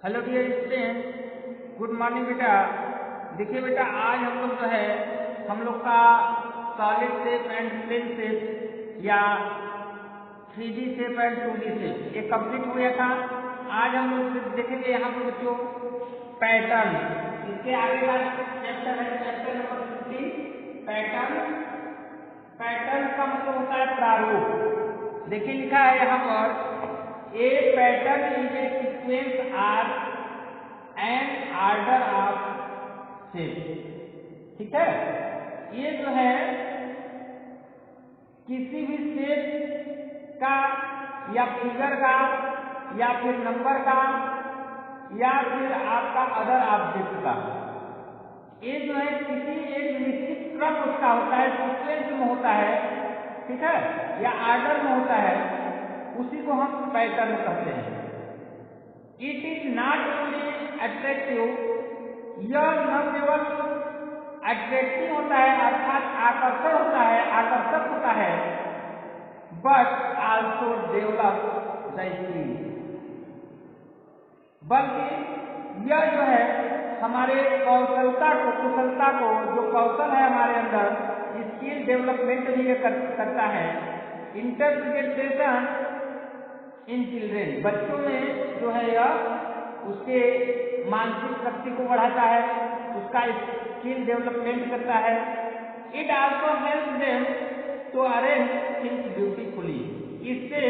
Hello dear student, good morning बेटा। देखिए बेटा, आज हम लोग जो है हम लोग का solid shape and plane shape या 3D shape and 2D shape ये कंप्लीट हो गया था। आज हम लोग देखेंगे यहाँ पर बच्चों पैटर्न। इसके आगे का चैप्टर है चैप्टर नंबर 15 पैटर्न। पैटर्न का मतलब होता है प्रारूप। देखिए लिखा है यहाँ पर A pattern is a sequence or an order of shape। ठीक है, ये जो है किसी भी शेप का या फिगर का या फिर नंबर का या फिर आपका अदर ऑब्जेक्ट का, ये जो है किसी एक निश्चित क्रम उसका होता है, सीक्वेंस में होता है, ठीक है, या ऑर्डर में होता है, उसी को हम पैटर्न कहते हैं। It is not only attractive, यह न केवल अट्रैक्टिव होता है अर्थात आकर्षण होता है, आकर्षक होता है, but also develop the skill, बल्कि यह जो है हमारे कुशलता को जो कौशल है हमारे अंदर, स्किल डेवलपमेंट भी करता है। इंटरप्रिटेशन इन चिल्ड्रेन, बच्चों में जो है यह उसके मानसिक शक्ति को बढ़ाता है, उसका स्किल डेवलपमेंट करता है। It also help them to arrange things beautifully, इससे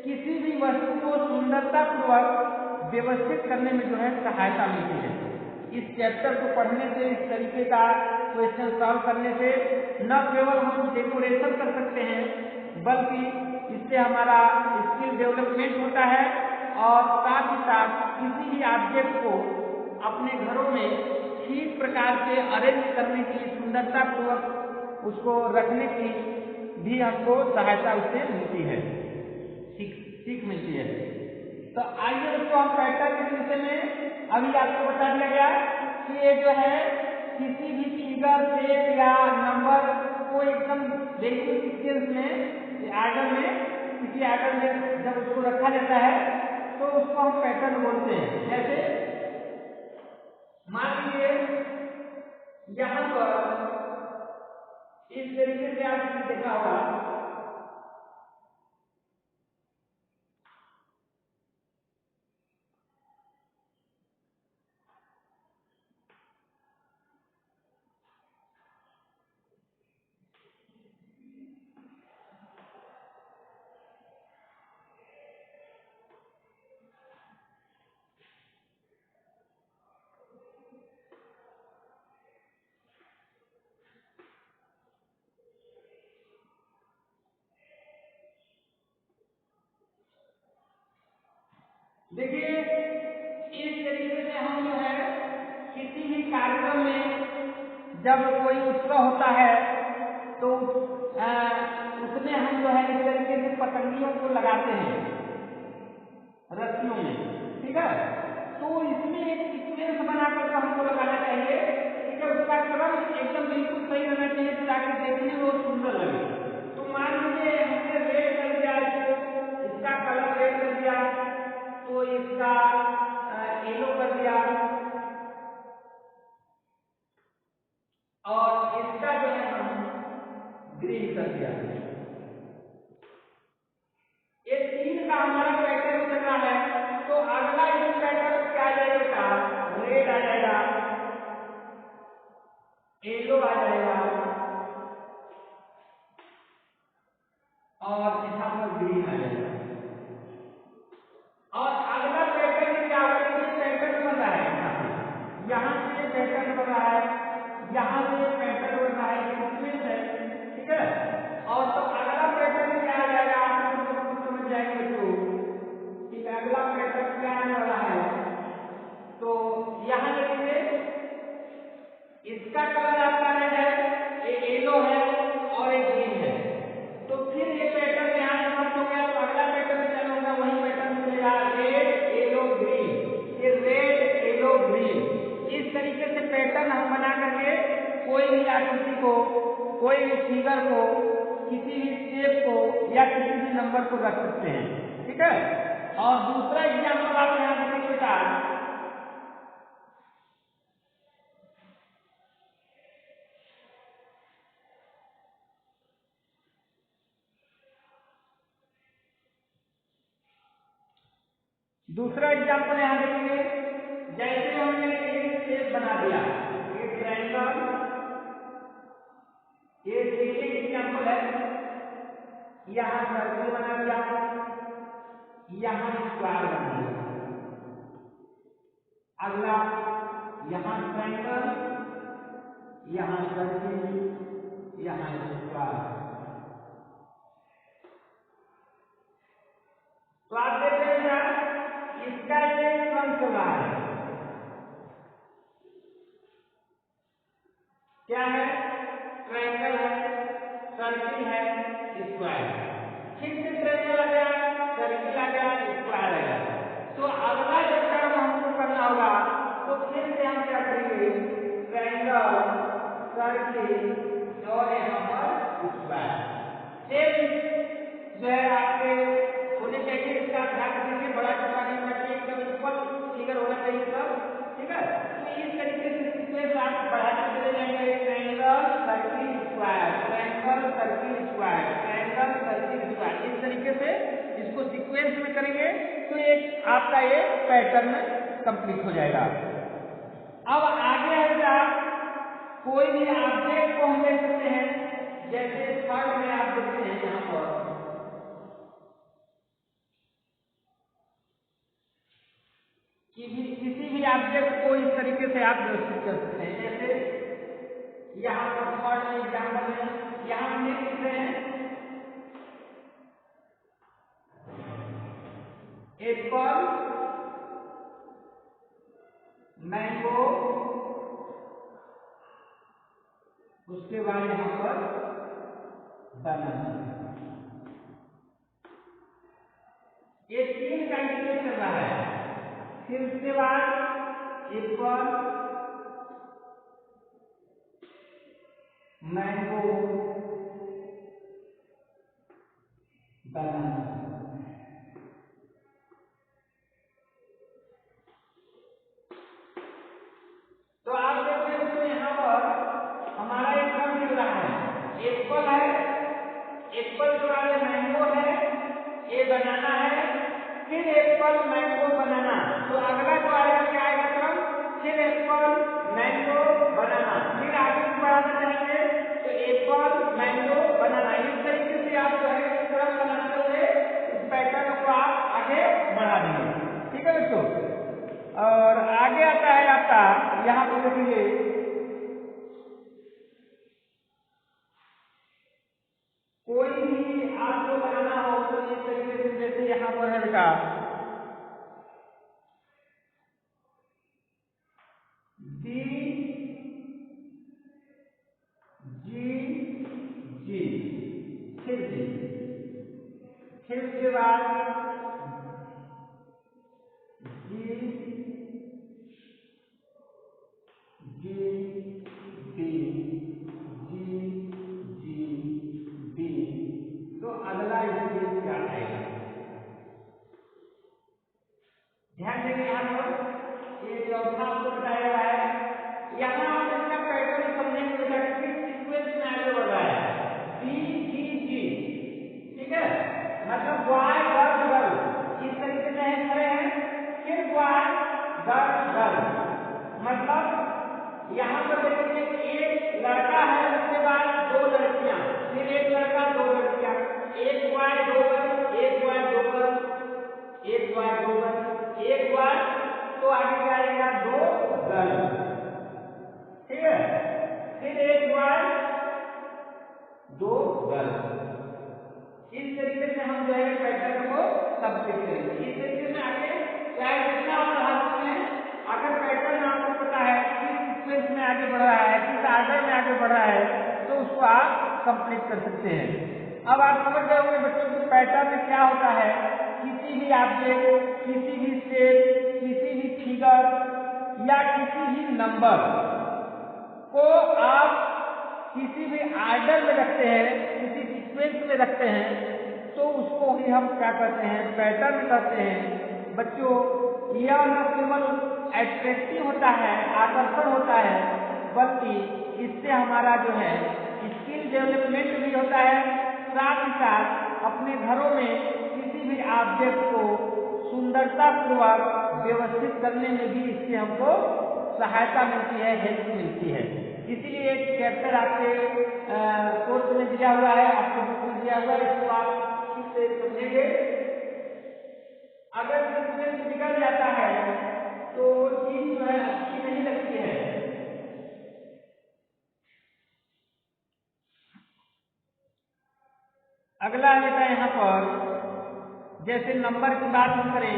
किसी भी वस्तु को सुंदरता पूर्वक व्यवस्थित करने में जो है सहायता मिलती है। इस चैप्टर को पढ़ने से, इस तरीके का क्वेश्चन सॉल्व करने से न केवल हम डेकोरेशन कर सकते हैं, बल्कि इससे हमारा स्किल डेवलपमेंट होता है और साथ ही साथ किसी भी ऑब्जेक्ट को अपने घरों में ठीक प्रकार से अरेंज करने की, सुंदरता पूर्वक उसको रखने की भी हमको सहायता उससे मिलती है, सीख मिलती है। तो आइए दोस्तों, हम पैटर्न के विषय में अभी आपको बता दिया गया कि ये जो है किसी भी फिगर, शेप या नंबर को एकदम बिल्कुल सीक्वेंस में, आर्डर में, किसी आर्डर में जब उसको रखा जाता है तो उसको हम पैटर्न बोलते हैं। जैसे मान लीजिए यहाँ पर इस तरीके से आपने देखा होगा, देखिए इस तरीके से हम जो है किसी भी कार्यक्रम में जब कोई उत्सव होता है तो उसमें हम जो है इस तरीके से पतंगियों को लगाते हैं रस्सियों में, ठीक है। तो इसमें एक सीक्वेंस बनाकर के हमको लगाना चाहिए, ठीक है, उसका क्रम एकदम बिल्कुल सही रहना चाहिए ताकि देखने में वो सुंदर लगे। तो मान लीजिए हमने रेड कर दिया, इसका कलर रेड कर दिया, तो इसका येलो कर दिया और इसका जो है हम ग्रीन कर दिया। ये तीन का हमारा पैटर्न चल रहा है। तो अगला इस पैटर्न क्या आ जाएगा? रेड आ जाएगा, येलो आ जाएगा और यहाँ पर ग्रीन आ जाएगा। और अगला पैटर्न क्या होगा? पैटर्न बन रहा है, यहाँ से पैटर्न बन रहा है, यहाँ से पैटर्न बन रहा है, सीक्वेंस है, ठीक है। और तो अगला पैटर्न क्या आ जाएगा? आप लोग समझ जाएंगे बच्चों, ठीक है। अगला पैटर्न क्या आने वाला है? तो यहाँ देखिए इसका कलर आपका रेड है, ये येलो है और ये ग्रीन है। तो फिर ये पैटर्न यहाँ समाप्त हो गया। तो अगला पैटर्न चालू होगा, वही पैटर्न मिलेगा, रेड येलो ग्रीन, ये रेड येलो ग्रीन। इस तरीके से पैटर्न हम बना करके कोई भी आकृति को, कोई भी फिगर को, किसी भी शेप को या किसी भी नंबर को रख सकते हैं, ठीक है। और दूसरा एग्जाम्पल आप यहाँ देखिए बेटा, दूसरा एग्जाम्पल यहाँ देखिए, जैसे हमने एक शेप बना दिया, एक ट्रायंगल, ये देखिए एग्जाम्पल है, यहाँ सर्कल बना दिया, यहाँ स्क्वायर बना दिया। अगला यहाँ ट्रायंगल, यहाँ सर्कल, यहाँ स्क्वायर। तो आप देख रहे हैं इसका ये क्रम चल रहा है, क्या है, ट्रायंगल है, सर्किल है, स्क्वायर। फिर से ट्रायंगल आ गया, सर्किल आ गया, स्क्वायर आ गया। तो अगला जो क्रम हमको करना होगा, तो फिर से हम क्या करेंगे, ट्रायंगल, सर्किल और यहाँ पर स्क्वायर। सेम जो है आपके होने चाहिए, इसका ध्यान रखिए, बड़ा छोटा नहीं होना चाहिए, एकदम इक्वल फिगर होना चाहिए सब, ठीक है। तो इस तरीके से सीक्वेंस आप बढ़ाते चले जाएंगे, triangle, circle, square, triangle, circle, square, triangle, circle, square. इस तरीके से इसको सीक्वेंस में करेंगे तो एक आपका ये पैटर्न कंप्लीट हो जाएगा। अब आगे है बेटा, कोई भी ऑब्जेक्ट को हम ले सकते हैं, जैसे थर्ड में आप देखते हैं यहाँ पर किसी भी ऑब्जेक्ट को इस तरीके से आप व्यवस्थित कर सकते हैं। जैसे यहाँ पर थर्ड में एग्जाम्पल है, यहाँ हम लिख रहे हैं एप्पल, मैंगो, उसके बाद यहाँ पर बनाना। ये तीन कंडीशन चल रहा है। फिर उसके बाद एप्पल, मैंगो, बनाना। तो आप देख रहे हो यहाँ पर हमारा एक क्रम चल रहा है, एप्पल है, एप्पल के बाद मैंगो है, ये बनाना है, फिर एप्पल, मैंगो, बनाना। तो अगला जो आएगा क्या आएगा क्रम, फिर एप्पल, मैंगो, बनाना, फिर आगे बढ़ाना चाहेंगे तो एप्पल, मैंगो, बनाना। इस तरीके से आप जो है क्रम बनाते हुए इस पैटर्न को आप आगे बढ़ा देंगे, ठीक है दोस्तों। और आगे आता है आपका, यहाँ पर देखिए कोई भी आपको बनाना हो तो इस तरीके से, जैसे यहाँ पर है बेटा डी जी जी, फिर उसके बाद जी G D G G D. तो अगला स्टेज क्या आएगा, ध्यान देंगे यहाँ पर ये चौथा आपको बताया गया है। यहाँ आप इसका पैटर्न समझेंगे बेटा, किस सीक्वेंस में आगे बढ़ रहा है, डी जी जी, ठीक है, मतलब बॉय गर्ल गर्ल इस तरीके से है खड़े हैं, फिर बॉय गर्ल गर्ल, मतलब यहाँ पर देखिए एक लड़का है, उसके बाद दो लड़कियां, फिर एक लड़का दो लड़कियां, एक बॉय दो गर्ल, एक बॉय दो गर्ल, एक बॉय दो गर्ल, एक बॉय, तो आगे क्या आएगा दो गर्ल, ठीक है, फिर एक बॉय दो गर्ल। इस तरीके से हम जो है पैटर्न को कंप्लीट करेंगे। इस तरीके से आगे चाहे जितना आप बढ़ा सकते हैं, अगर पैटर्न आपको पता है किस सीक्वेंस में आगे बढ़ रहा है, किस आर्डर में आगे बढ़ रहा है, तो उसको आप कंप्लीट कर सकते हैं। अब आप समझ गए होंगे बच्चों की पैटर्न में क्या होता है, किसी भी ऑब्जेक्ट, किसी भी शेप, किसी भी फिगर या किसी भी नंबर को आप किसी भी आर्डर में रखते हैं, किसी सीक्वेंस में रखते हैं, तो उसको ही हम क्या कहते हैं, पैटर्न कहते हैं। बच्चों यह न केवल अट्रैक्टिव होता है, आकर्षण होता है, बल्कि इससे हमारा जो है स्किल डेवलपमेंट भी होता है। साथ ही साथ अपने घरों में किसी भी ऑब्जेक्ट को सुंदर सुंदरता पूर्वक व्यवस्थित करने में भी इससे हमको सहायता मिलती है, हेल्प मिलती है। इसीलिए एक चैप्टर आपके कोर्स में दिया हुआ है, आपको बुक में दिया हुआ है, इसको आप ठीक से समझेंगे। अगर सीक्वेंस बिगड़ जाता है तो चीज जो है अच्छी नहीं लगती है। अगला है बेटा यहाँ पर जैसे नंबर की बात हम करें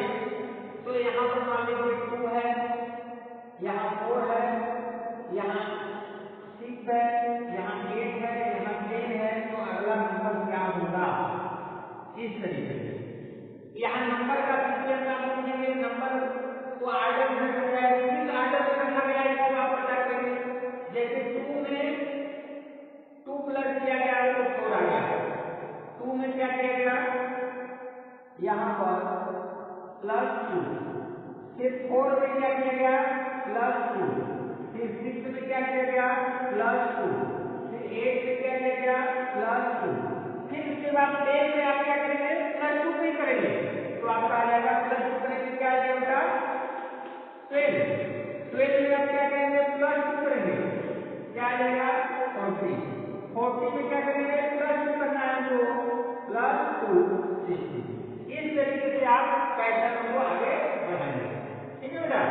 तो यहाँ पर मान लीजिए 2 है, यहाँ 4 है, यहाँ 6 है, यहाँ 8 है, यहाँ 10 है, तो अगला नंबर क्या होगा इस तरीके से। यहाँ नंबर का सीक्वेंस आप समझेंगे, नंबर को आर्डर में रखा गया है, किस आर्डर में रखा गया है इसको आप पता करेंगे। जैसे 2 में 2 प्लस किया गया तो 4 आ गया, 2 में क्या किया गया यहाँ पर +2, फिर 4 में क्या किया गया +2, फिर 6 में क्या किया गया +2, फिर 8 में क्या किया गया +2, फिर उसके बाद 10 में आप क्या करेंगे +2 पे करेंगे तो आपका आ जाएगा +2 करेंगे क्या आ जाएगा 12 में आप क्या करेंगे +2 करेंगे क्या आ जाएगा 40 में क्या करेंगे +2 करना है तो +2 60। इस तरीके से आप पैटर्न को आगे बढ़ाएंगे। ठीक है बेटा,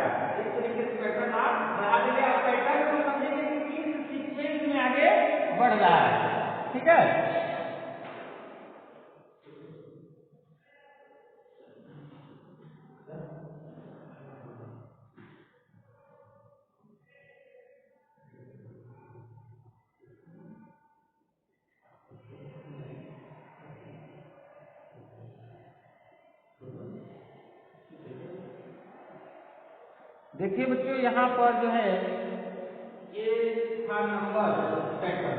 इस तरीके से पैटर्न आप बढ़ा देंगे, आप पैटर्न को समझेंगे कि किस सीक्वेंस में आगे बढ़ रहा है। ठीक है, देखिए बच्चों यहाँ पर जो है ये था नंबर पैटर्न,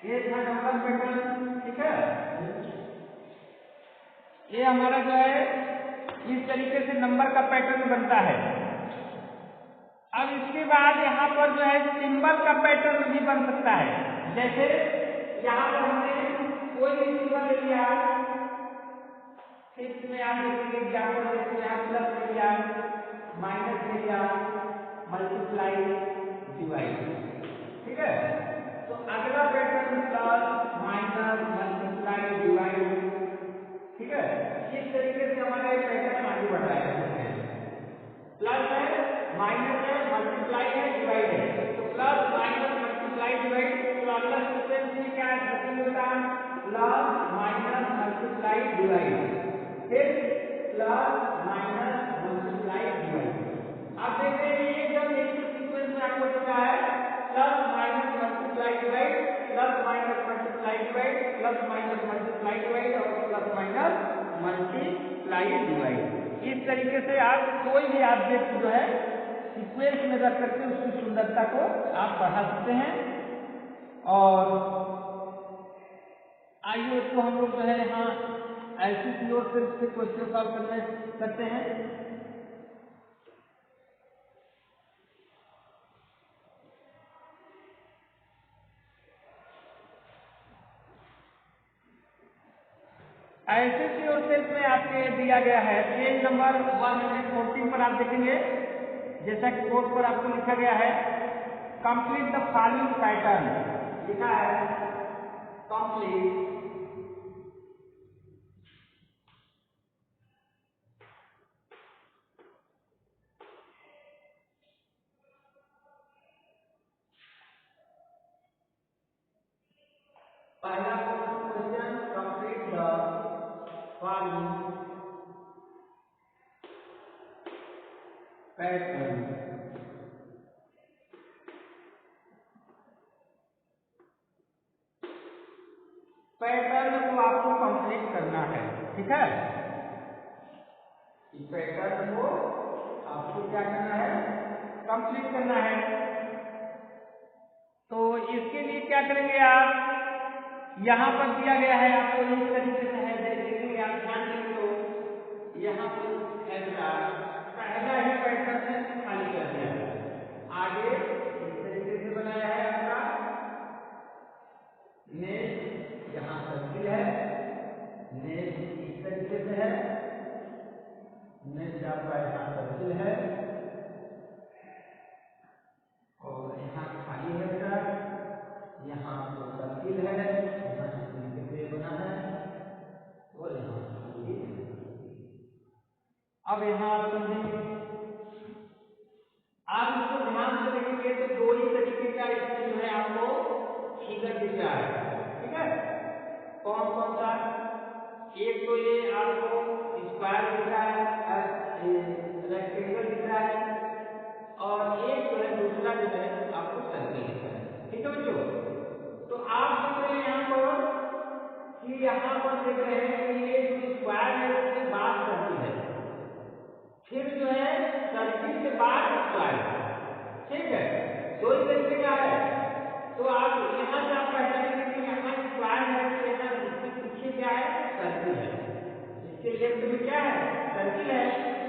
ये था नंबर पैटर्न। ठीक है, ये हमारा जो है इस तरीके से नंबर का पैटर्न बनता है। अब इसके बाद यहाँ पर जो है सिंबल का पैटर्न भी बन सकता है। जैसे यहाँ पर हमने कोई भी सिंबल ले लिया, में आप देखेंगे एग्जाम्पल जैसे यहाँ प्लस ले लिया, माइनस ले लिया, मल्टीप्लाई, डिवाइड। ठीक है, तो अगला pattern plus minus multiply divide. ठीक है, इस तरीके से हमारा एक पैटर्न आगे बढ़ रहा है। प्लस है, माइनस है, मल्टीप्लाई है, डिवाइड है, तो प्लस माइनस मल्टीप्लाई डिवाइड। तो अगला सीक्वेंस में क्या होगा प्लस माइनस मल्टीप्लाई डिवाइड, फिर प्लस माइनस मल्टीप्लाई डिवाइड। आप देखते हैं ये एकदम एक सीक्वेंस में आपको दिख रहा है, plus minus multiply divide, plus minus multiply divide, plus minus multiply divide और प्लस माइनस मल्टीप्लाई डिवाइड। इस तरीके से आप कोई भी ऑब्जेक्ट जो है सीक्वेंस में रख करके उसकी सुंदरता को आप बढ़ा सकते हैं। और आइए इसको हम लोग जो है यहाँ ऐसी की ओर से क्वेश्चन सॉल्व करते हैं। ऐसे की ओर में आपके दिया गया है पेज नंबर 114 पर आप देखेंगे, जैसा कि बोर्ड पर आपको लिखा गया है कंप्लीट द फॉलोइंग पैटर्न। लिखा है कंप्लीट पहला question complete the following pattern. Pattern को आपको कंप्लीट करना है। ठीक है, इस पैटर्न को आपको क्या करना है कंप्लीट करना है। तो इसके लिए क्या करेंगे आप, यहाँ पर दिया गया है आपको इस तरीके से है, देखेंगे आप ध्यान देंगे तो यहाँ पर ऐसा पहला ही पैटर्न है खाली कर दिया है, आगे इस तरीके से बनाया है आपका नेक्स्ट, यहाँ सर्किल है, नेक्स्ट अब यहाँ आप समझेंगे, आप इसको ध्यान से देखेंगे तो दो ही तरीके का इसमें जो है आपको फिगर दिख रहा है, ठीक है। कौन कौन सा? एक तो ये आपको स्क्वायर दिख रहा है, रेक्टेंगल दिख रहा है, और एक जो है दूसरा जो है आपको सर्किल दिख रहा है, ठीक है बच्चों। तो आप देख रहे हैं यहाँ पर कि यहाँ पर देख रहे हैं कि ये जो स्क्वायर है उसके बाद सर्किल है, फिर जो है सर्किल के बाद स्क्वायर, ठीक है। दो ही तरीके का है। तो आप यहाँ से आप पहचानेंगे कि यहाँ स्क्वायर है तो यहाँ इसके पीछे क्या है? सर्किल है। इसके लेफ्ट में क्या है? सर्किल है।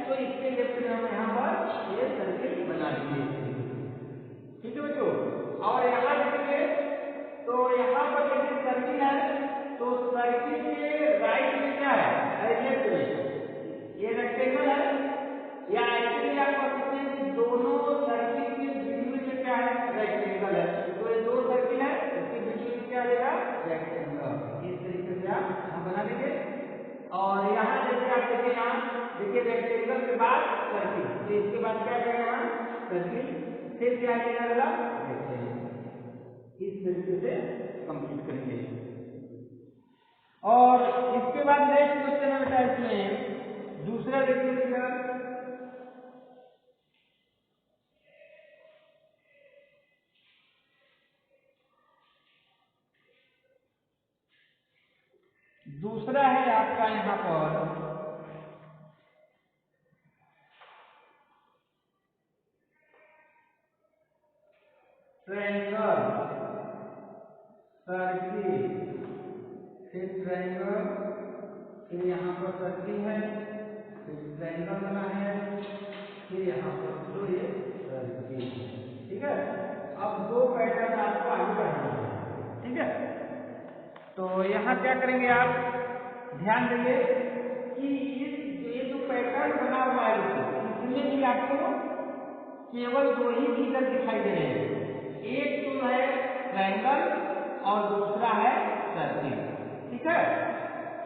तो इसके लेफ्ट में हम यहाँ पर ये सर्किल बना दिए, ठीक है बच्चों। और यहाँ देखेंगे तो यहाँ पर देखिए सर्किल है, तो सर्किल के राइट में क्या है? लेफ्ट में ये रेक्टेंगल है, या एक्चुअली आप कह सकते हैं कि दोनों सर्किल के बिटवीन में क्या है? रेक्टेंगल है। तो ये दो सर्किल है, इसके बिटवीन में क्या देगा? रेक्टेंगल। इस तरीके से आप यहाँ बना देंगे। और यहाँ जैसे आप देखिए, यहाँ देखिए रेक्टेंगल के बाद सर्किल, तो इसके बाद क्या देगा? यहाँ सर्किल, फिर क्या देगा? रेक्टेंगल। इस तरीके से कंप्लीट करेंगे। और इसके बाद नेक्स्ट क्वेश्चन है बेटा, इसमें दूसरा देखिए फिगर, दूसरा है आपका यहाँ पर ट्रायंगल, सर्किल, फिर ट्रायंगल, फिर यहाँ पर सर्किल है, फिर ट्रायंगल बना है, फिर यहाँ पर जो ये सर्किल, ठीक है। अब दो पैटर्न आपको आगे बढ़ाना है, ठीक है। तो यहाँ क्या करेंगे आप? ध्यान देंगे कि ये जो पैटर्न बना हुआ है इसमें भी आपको केवल दो ही फिगर दिखाई दे रहे हैं। एक तो है ट्रायंगल और दूसरा है सर्किल, ठीक है।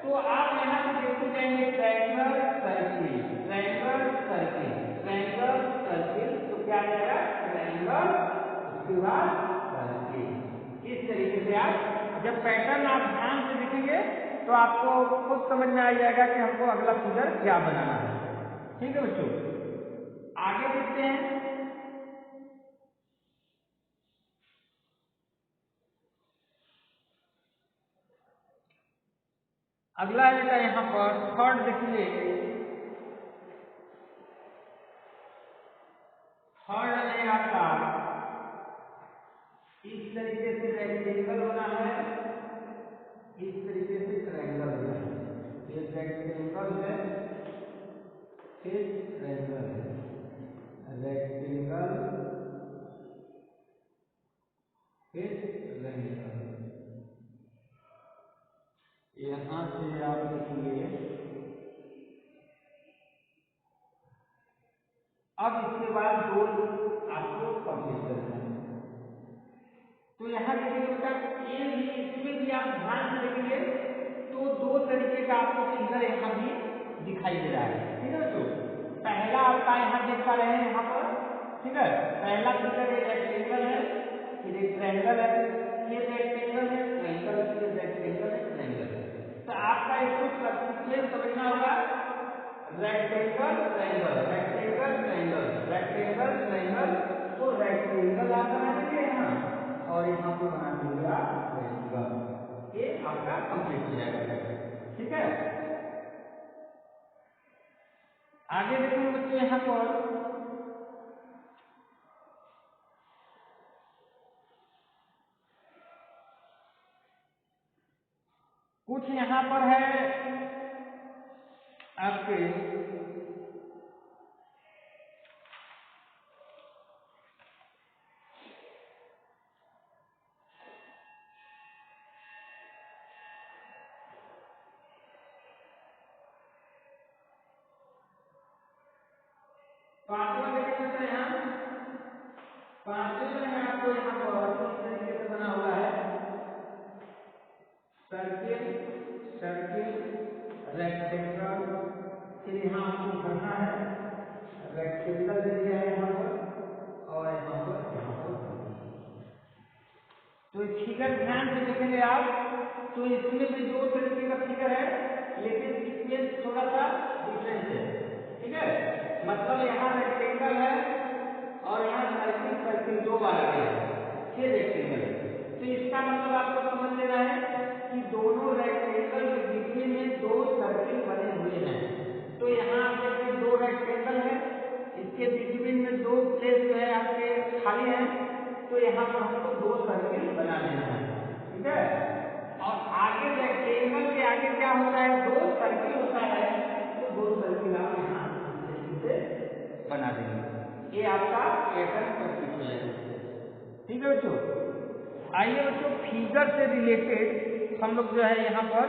तो आप यहाँ से देखते जाएंगे triangle circle, triangle circle, triangle circle, तो क्या आ जाएगा? ट्रायंगल, उसके बाद सर्किल। इस तरीके से आप जब पैटर्न आप ध्यान से देखेंगे तो आपको खुद समझ में आ जाएगा कि हमको अगला फिगर क्या बनाना है, ठीक है बच्चों। आगे देखते हैं। अगला है बेटा यहाँ पर थर्ड देखिए, थर्ड में आपका इस तरीके से रेक्टेंगल बना है, इस तरीके से ट्रायंगल बना है। ये रेक्टेंगल है, फिर ट्रायंगल है, रेक्टेंगल, फिर ट्रायंगल। यहाँ से आप देखेंगे, अब इसके बाद दो आपको कंप्लीट करना है। तो यहाँ देखिए बेटा, ये भी इसमें भी आप ध्यान से देखेंगे तो दो तरीके का आपको फिगर यहाँ भी दिखाई दे रहा है, ठीक है बच्चों। पहला आपका यहाँ देख पा रहे हैं यहाँ पर, ठीक है। पहला फिगर एक रेक्टेंगल है, फिर एक ट्रायंगल है, फिर रेक्टेंगल है, ट्रायंगल है, फिर रेक्टेंगल है, ट्रायंगल है। तो आपका इसको सीक्वेंस समझना होगा, rectangle triangle, rectangle triangle, rectangle triangle. तो रेक्टेंगल आप बना देंगे यहाँ, और यहाँ पे बना देंगे आप ट्रायंगल। ये आपका कंप्लीट हो जाएगा, ठीक है। आगे देखेंगे बच्चों, यहाँ पर कुछ यहाँ पर है आपके पांचवा देखेंगे तो यहाँ पांचवे में आपको यहाँ पर इस तरीके से बना हुआ है, सर्किल, सर्किल, रेक्टेंगल, फिर यहाँ आपको करना है ये रेक्टेंगल है। तो इसका मतलब आपको समझ लेना है कि दोनों रेक्टेंगल के बीच में दो सर्किल बने हुए हैं। तो यहाँ आप देखिए दो रेक्टेंगल है, इसके बीच में दो प्लेस जो है आपके खाली है। तो यहाँ पर हमको दो सर्किल बना देना है, ठीक है। और आगे रेक्टेंगल के आगे क्या होता है, दो सर्किल होता है। तो दो सर्किल आप यहाँ इस तरीके से बना देंगे। ये आपका पैटर्न कंप्लीट हो जाएगा, ठीक है बच्चों। आइए बच्चों फिगर से रिलेटेड हम लोग जो है यहाँ पर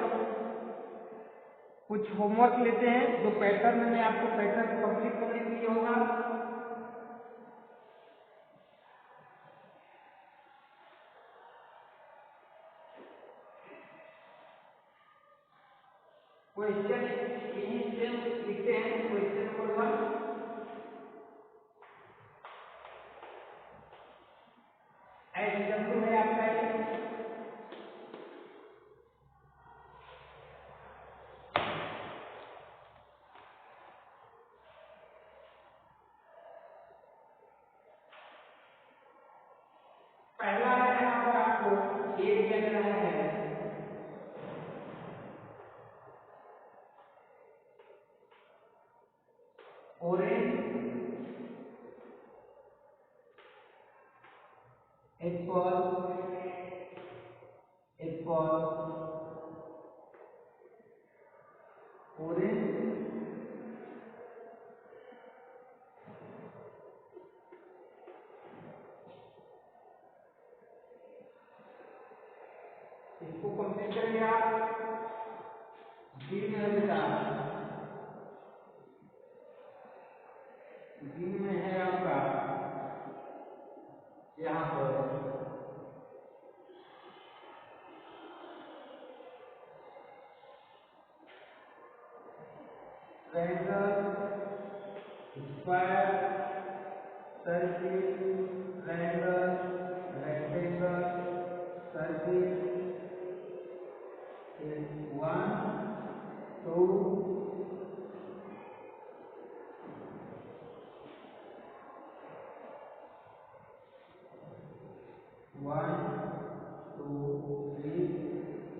कुछ होमवर्क लेते हैं, जो पैटर्न में आपको पैटर्न कंप्लीट करने के लिए होगा। क्वेश्चन यही सेम लिखते हैं, क्वेश्चन नंबर 1। एग्जाम्पल है आपका ये, पहला है यहाँ पर आपको एक दिया गया है ऑरेंज एप्पल एप्पल ऑरेंज इसको कंप्लीट करेंगे आप। बी में है बेटा, बी में है आपका यहाँ पर triangle, square, circle, triangle, rectangle, circle, 1 2 1 2 3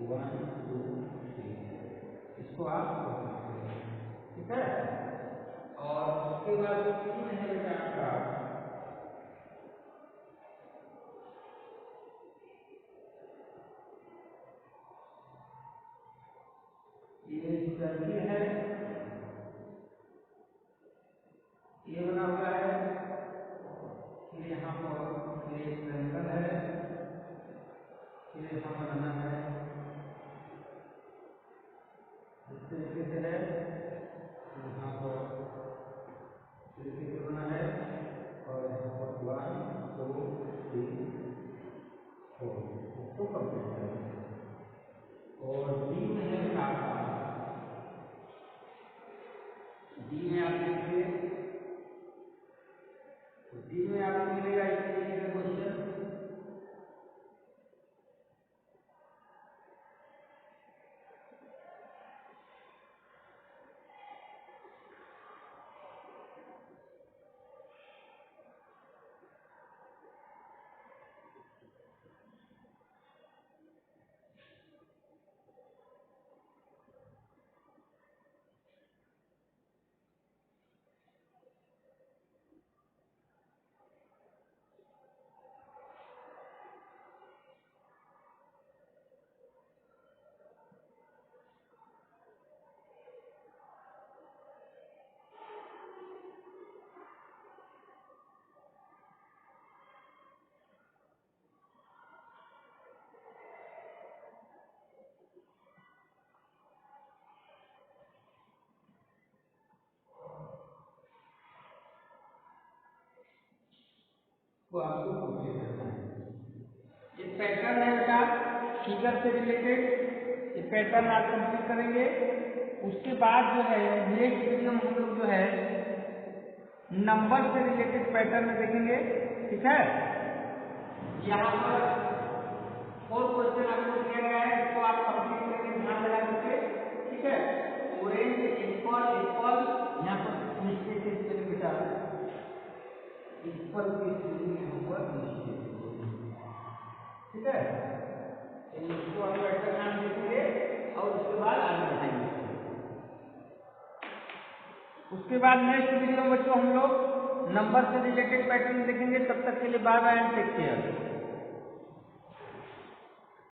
1 2 3। इसको आप कंप्लीट करेंगे, ठीक है। और उसके बाद तीन है बेटा आपका ये सर्किल है, ये बना हुआ है। फिर यहाँ पर एक ट्रायंगल है, फिर यहाँ बनाना है इस तरीके से है, यहाँ पर तरीके से बना है, और यहाँ पर 1 2 3 4 इसको कंप्लीट करेंगे। और डी में है बेटा आपका, डी में आप देखिए, तो डी में आपको मिलेगा इस तरीके का क्वेश्चन। वो आपको कंप्लीट करना है। ये पैटर्न है बेटा फिगर से रिलेटेड, ये पैटर्न आप कंप्लीट करेंगे। उसके बाद जो है नेक्स्ट वीडियो में हम लोग जो है नंबर से रिलेटेड पैटर्न देखेंगे, ठीक है। यहाँ पर 4 क्वेश्चन आपको दिया गया है, इसको आप कंप्लीट करके ध्यान लगा करके, ठीक है। ऑरेंज एप्पल एप्पल, यहाँ पर मिस्टेक है बेटा, एप्पल की स्पेलिंग यहाँ पर मिस्टेक है, ठीक है, इसको हम वेक्टर नाम देखेंगे और उसके बाद आगे बढ़ाएंगे। उसके बाद नेक्स्ट वीडियो में बच्चों हम लोग नंबर से रिलेटेड पैटर्न देखेंगे। तब तक के लिए bye bye and take care.